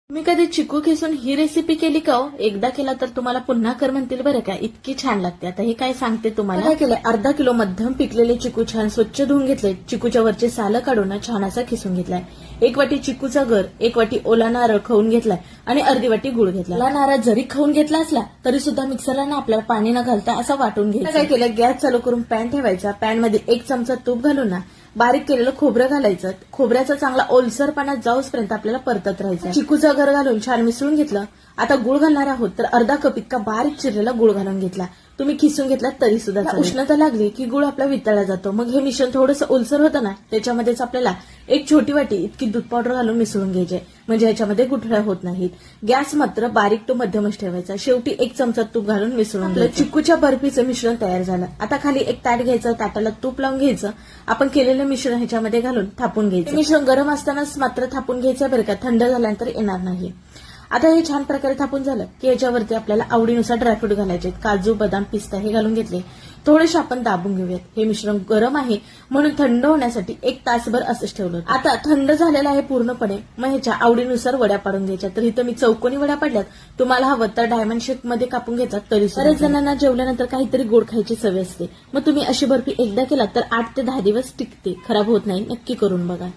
तुम्ही कधी चिकू खिसून ही रेसिपी केली का हो? एकदा केला तर तुम्हाला पुन्हा कर म्हणतील बरं का, इतकी छान लागते. आता हे काय सांगते तुम्हाला. काय केलंय, अर्धा किलो मध्यम पिकलेले चिकू छान स्वच्छ धुवून घेतले. चिकूच्या वरचे सालं काढून छान असा खिसून घेतलाय. 1 वाटी चिकूचा गर, 1 वाटी ओला नारळ खवून घेतलाय आणि अर्धी वाटी गुळ घेतला. ओला नारळ जरी खवून घेतला असला तरी सुद्धा मिक्सरला ना आपल्याला पाणी न घालता असा वाटून घ्यायचा. काय केलं, गॅस चालू करून पॅन ठेवायचा. पॅन मध्ये 1 चमचा तूप घालून ना बारीक केलेलं खोबरं घालायचं. खोबऱ्याचा चांगला ओलसरपणा जाऊसपर्यंत आपल्याला परतत राहायचं. चिकूचा गर घालून छान मिसळून घेतलं. आता गुळ घालणार आहोत तर अर्धा कप इतका बारीक चिरलेला गुळ घालून घेतला. तुम्ही खिसून घेतला तरी सुद्धा. उष्णता लागली की गुळ आपला वितळला जातो. मग हे मिश्रण थोडंसं ओलसर होतं ना, त्याच्यामध्येच आपल्याला 1 छोटी वाटी इतकी दूध पावडर घालून मिसळून घ्यायचे, म्हणजे ह्याच्यामध्ये गुठळ्या होत नाहीत. गॅस मात्र बारीक तो मध्यमच ठेवायचा. शेवटी 1 चमचा तूप घालून मिसळून घ्यायचं. चिकूच्या बर्फीचं मिश्रण तयार झालं. आता खाली एक ताट घ्यायचं, ताटाला तूप लावून घ्यायचं. आपण केलेलं मिश्रण ह्याच्यामध्ये घालून थापून घ्यायचं. मिश्रण गरम असतानाच मात्र थापून घ्यायचं बरं का, थंड झाल्यानंतर येणार नाही. आता हे छान प्रकारे थापून झालं की याच्यावरती आपल्याला आवडीनुसार ड्रायफ्रूट घालायचे. काजू, बदाम, पिस्ता हे घालून घेतले. थोडेसे आपण दाबून घेऊयात. हे मिश्रण गरम आहे म्हणून थंड होण्यासाठी 1 तासभर असंच ठेवलं. आता थंड झालेलं आहे पूर्णपणे. मग ह्याच्या आवडीनुसार वड्या पाडून घ्यायच्या. तर इथं मी चौकोनी वड्या पाडल्यात. तुम्हाला हवं तर डायमंड शेप मध्ये कापून घ्यायचा तरी. बरेच जणांना जेवल्यानंतर काहीतरी गोड खायची सवय असते. मग तुम्ही अशी बर्फी एकदा केला तर 8 ते 10 दिवस टिकते, खराब होत नाही. नक्की करून बघा.